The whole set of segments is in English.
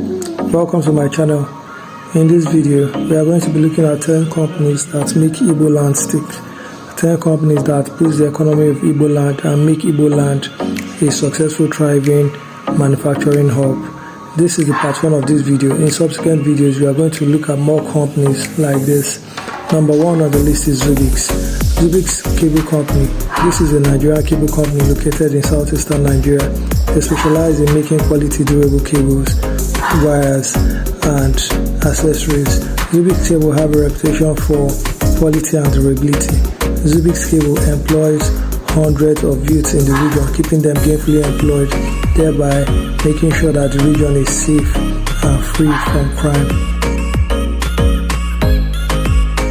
Welcome to my channel. In this video, we are going to be looking at 10 companies that make Igboland stick. 10 companies that boost the economy of Igboland and make Igboland a successful, thriving manufacturing hub. This is the part 1 of this video. In subsequent videos, we are going to look at more companies like this. Number 1 on the list is Zubix. Zubix Cable Company. This is a Nigerian cable company located in southeastern Nigeria. They specialize in making quality durable cables, wires, and accessories. Zubix Cable have a reputation for quality and durability. Zubix Cable employs hundreds of youths in the region, keeping them gainfully employed, thereby making sure that the region is safe and free from crime.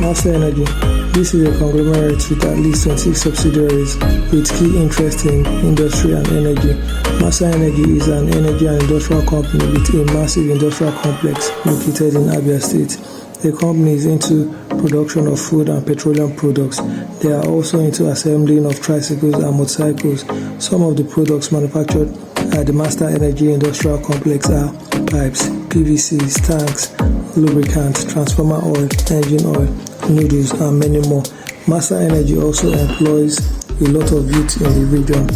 Massa Energy. This is a conglomerate with at least 26 subsidiaries with key interest in industry and energy. Massa Energy is an energy and industrial company with a massive industrial complex located in Abia State. The company is into production of food and petroleum products. They are also into assembling of tricycles and motorcycles. Some of the products manufactured at the Massa Energy Industrial Complex are pipes, PVCs, tanks, lubricants, transformer oil, engine oil, noodles, and many more. Massa Energy also employs a lot of youth in the region.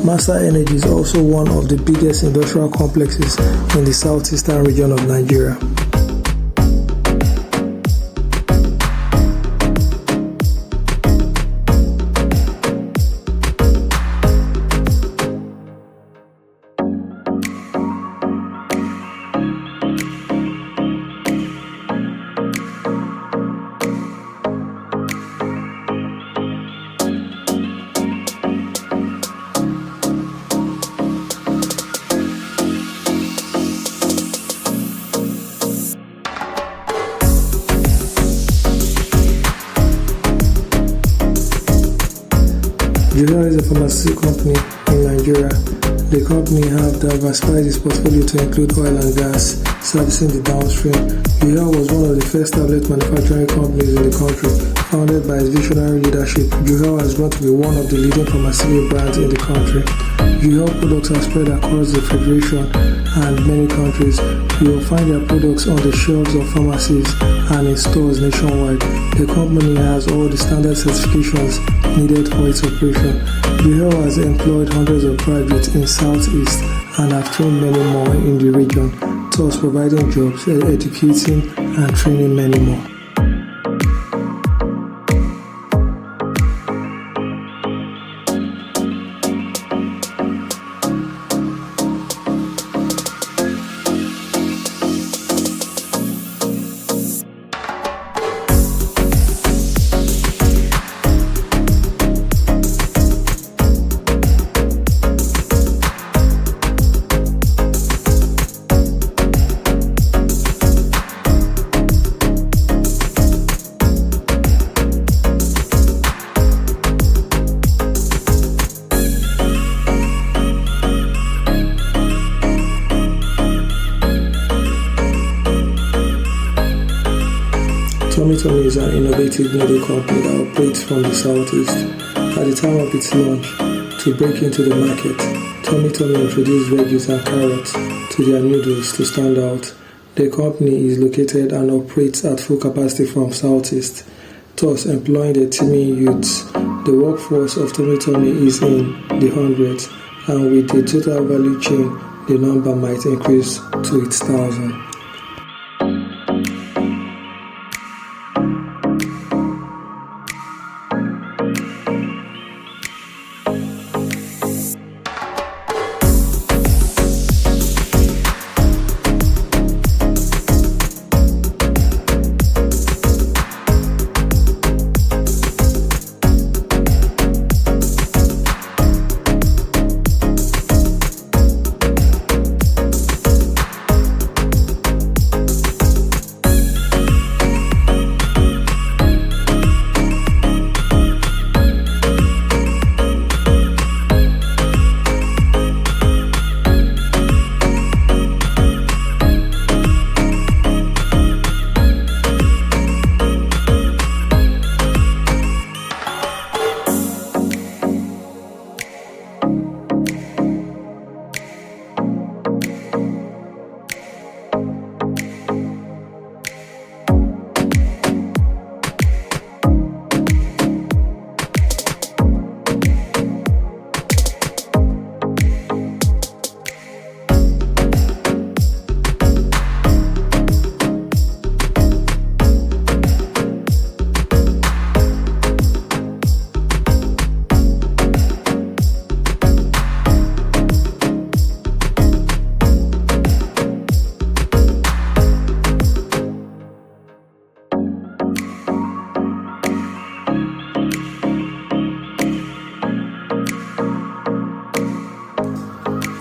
Massa Energy is also one of the biggest industrial complexes in the southeastern region of Nigeria. Ihiala is a pharmaceutical company in Nigeria. The company have diversified its portfolio to include oil and gas, servicing the downstream. Ihiala was one of the first tablet manufacturing companies in the country. Founded by its visionary leadership, Ihiala has grown to be one of the leading pharmaceutical brands in the country. Ihiala products are spread across the Federation and many countries. You will find their products on the shelves of pharmacies and in stores nationwide. The company has all the standard certifications needed for its operation. Ihiala has employed hundreds of graduates in Southeast and have trained many more in the region, thus providing jobs, educating and training many more. Tommy is an innovative noodle company that operates from the southeast. At the time of its launch, to break into the market, Tommy introduced veggies and carrots to their noodles to stand out. The company is located and operates at full capacity from southeast, thus employing the teeming youths. The workforce of Tommy is in the hundreds, and with the total value chain, the number might increase to its thousands.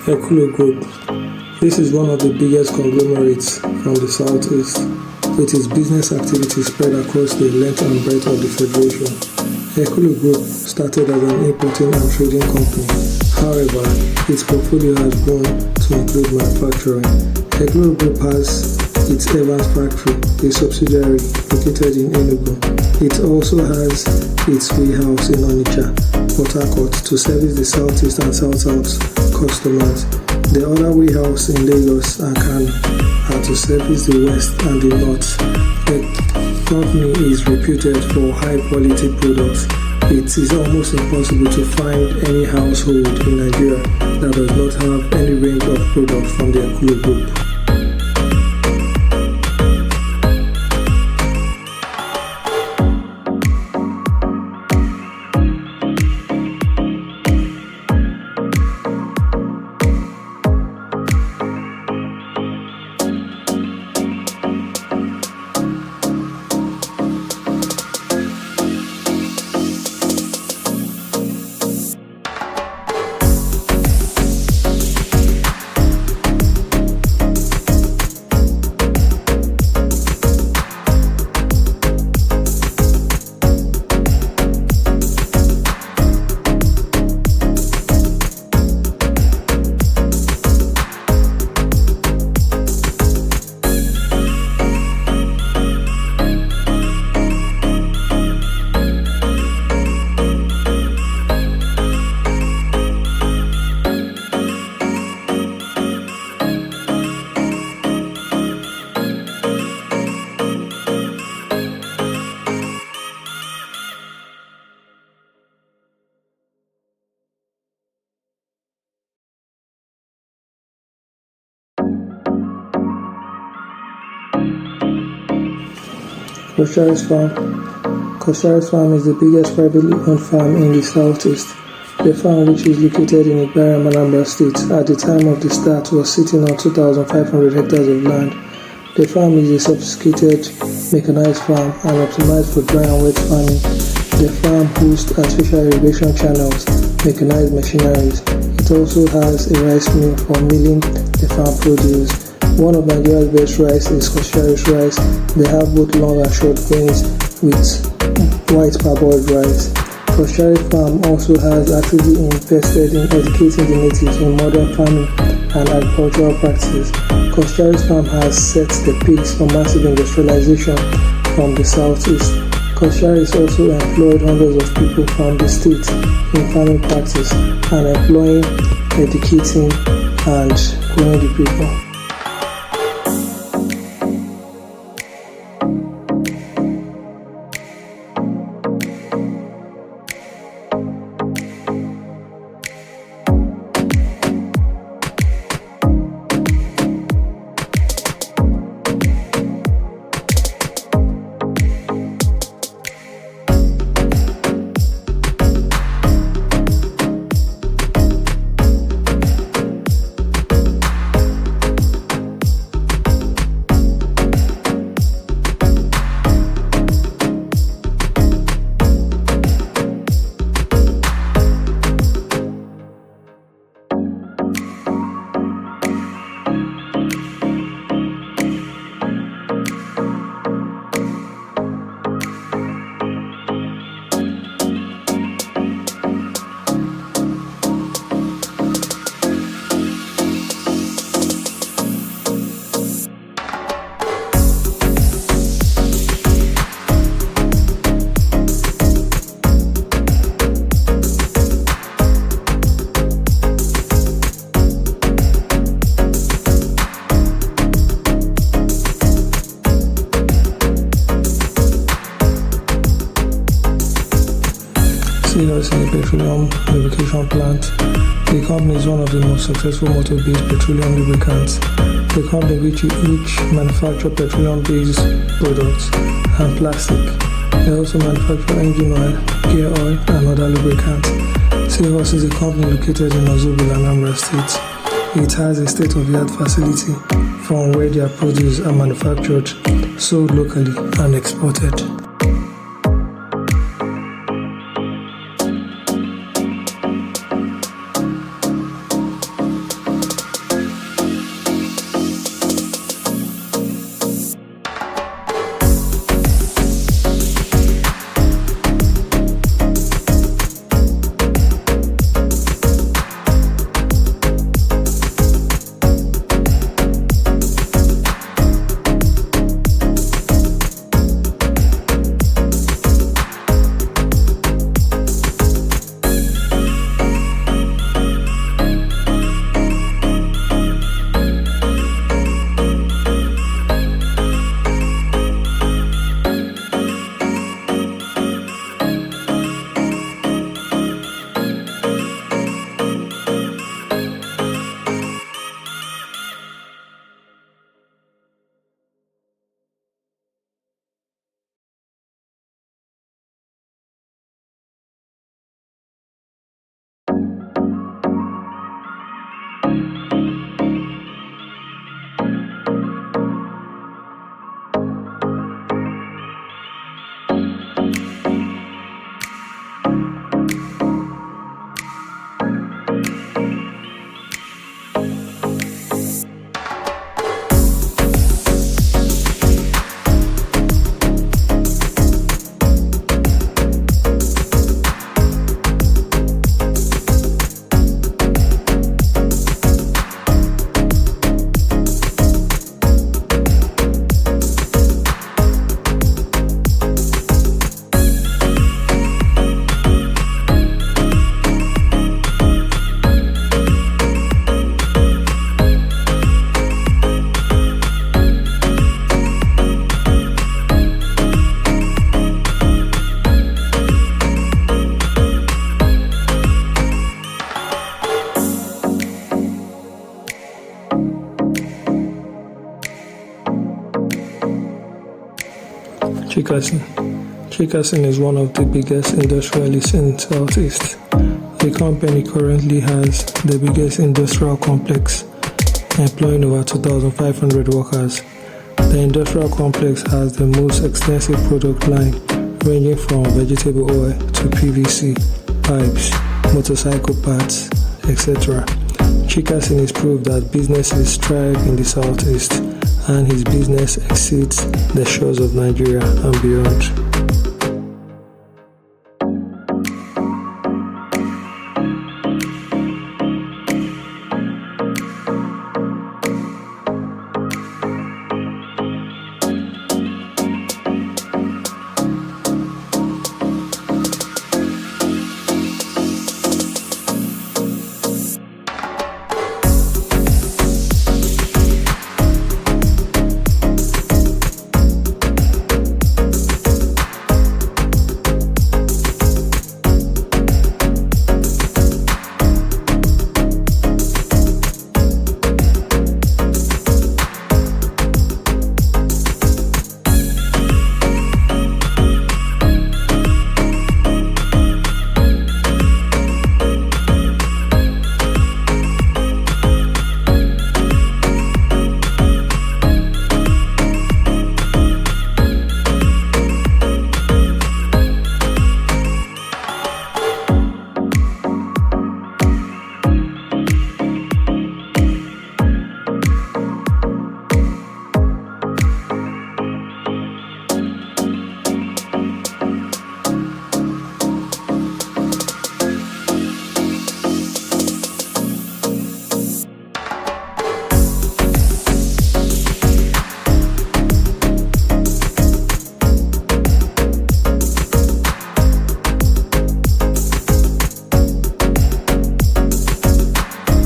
Ekwulobia Group. This is one of the biggest conglomerates from the southeast, with its business activities spread across the length and breadth of the federation. Ekwulobia Group started as an importing and trading company. However, its portfolio has grown to include manufacturing. Ekwulobia Group has its Evans factory, a subsidiary located in Enugu. It also has its warehouse in Onitsha, Port Harcourt, to service the southeast and south-south customers. The other warehouse in Lagos and Kano are to service the west and the north. The company is reputed for high-quality products. It is almost impossible to find any household in Nigeria that does not have any range of products from the Ekwulobia Group. Kosar Farm. Kosar Farm is the biggest privately owned farm in the southeast. The farm, which is located in Iberian Anambra State, at the time of the start was sitting on 2,500 hectares of land. The farm is a sophisticated mechanized farm and optimized for dry and wet farming. The farm hosts artificial irrigation channels, mechanized machineries. It also has a rice mill for milling the farm produce. One of Nigeria's best rice is Kosar rice. They have both long and short grains with white parboiled rice. Kosar Farm also has actively invested in educating the natives in modern farming and agricultural practices. Kosar Farm has set the pace for massive industrialization from the southeast. Kosar has also employed hundreds of people from the state in farming practice and employing, educating, and growing the people. Inos is a petroleum lubrication plant. The company is one of the most successful motor-based petroleum lubricants. The company which manufactures petroleum-based products and plastic. They also manufacture engine oil, gear oil, and other lubricants. Inos is a company located in Orlu, Anambra State. It has a state-of-the-art facility from where their produce are manufactured, sold locally, and exported. Chikasin. Chikasin is one of the biggest industrialists in Southeast. The company currently has the biggest industrial complex, employing over 2,500 workers. The industrial complex has the most extensive product line, ranging from vegetable oil to PVC, pipes, motorcycle parts, etc. Chikasin is proof that businesses thrive in the Southeast, and his business exceeds the shores of Nigeria and beyond.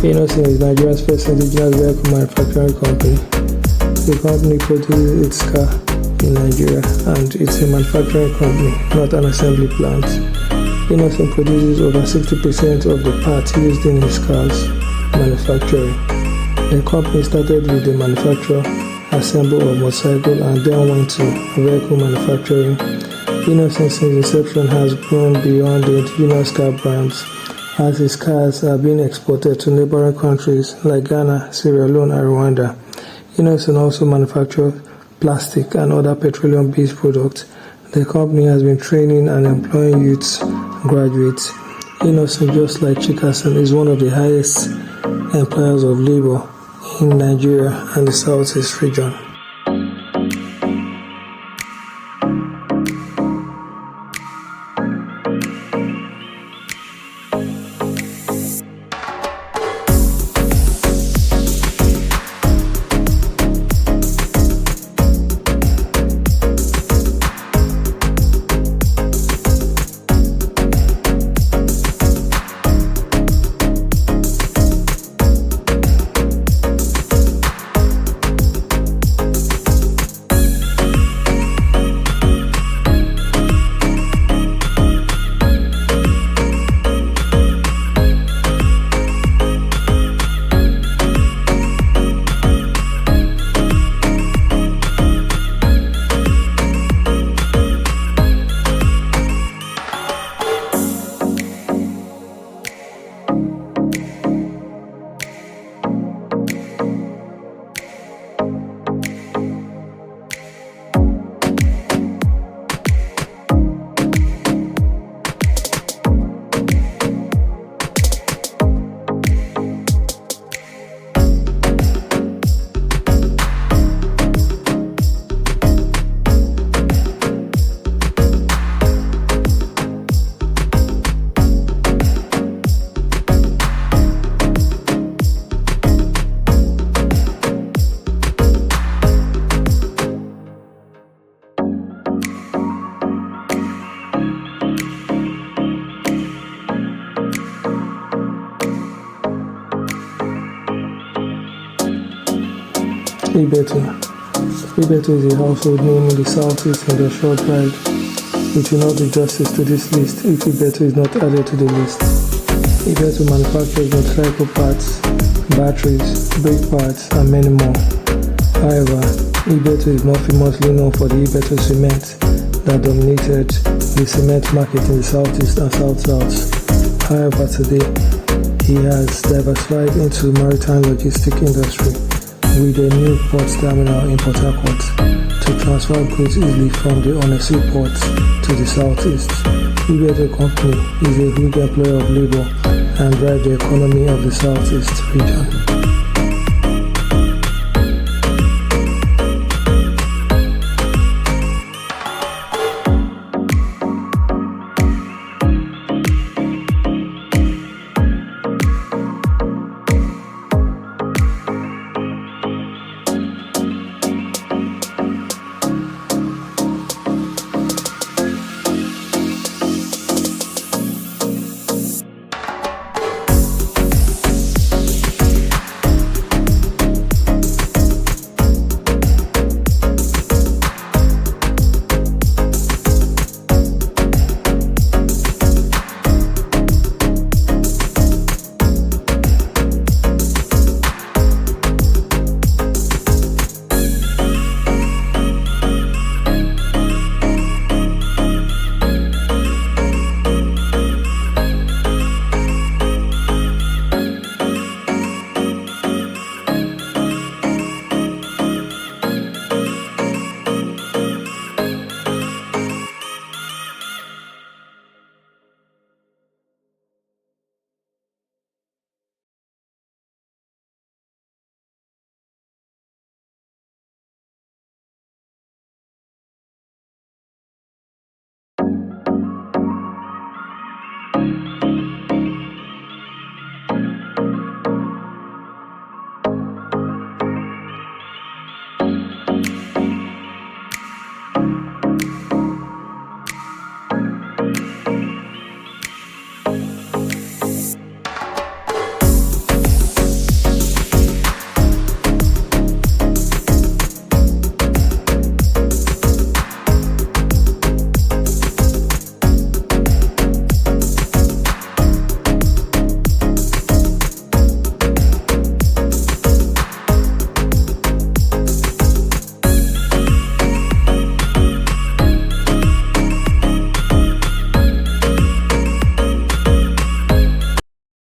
Inos is Nigeria's first indigenous vehicle manufacturing company. The company produces its car in Nigeria, and it's a manufacturing company, not an assembly plant. Inos produces over 60% of the parts used in his cars manufacturing. The company started with the manufacture, assembly of motorcycle, and then went to vehicle manufacturing. Inos since its inception has grown beyond the indigenous car brands, as his cars are being exported to neighboring countries like Ghana, Sierra Leone, and Rwanda. Inos also manufactures plastic and other petroleum-based products. The company has been training and employing youths, graduates. Inos, just like Chikasin, is one of the highest employers of labor in Nigeria and the Southeast region. Ibeto. Ibeto is a household name in the Southeast Industrial Tribe. It will not do justice to this list if Ibeto is not added to the list. Ibeto manufactures motorcycle parts, batteries, brake parts, and many more. However, Ibeto is more famously known for the Ibeto cement that dominated the cement market in the southeast and south-south. However, today, he has diversified into maritime logistic industry with a new port terminal in Port Harcourt to transfer goods easily from the Onitsha port to the southeast. Ibeto company is a huge employer of labor and drives the economy of the southeast region.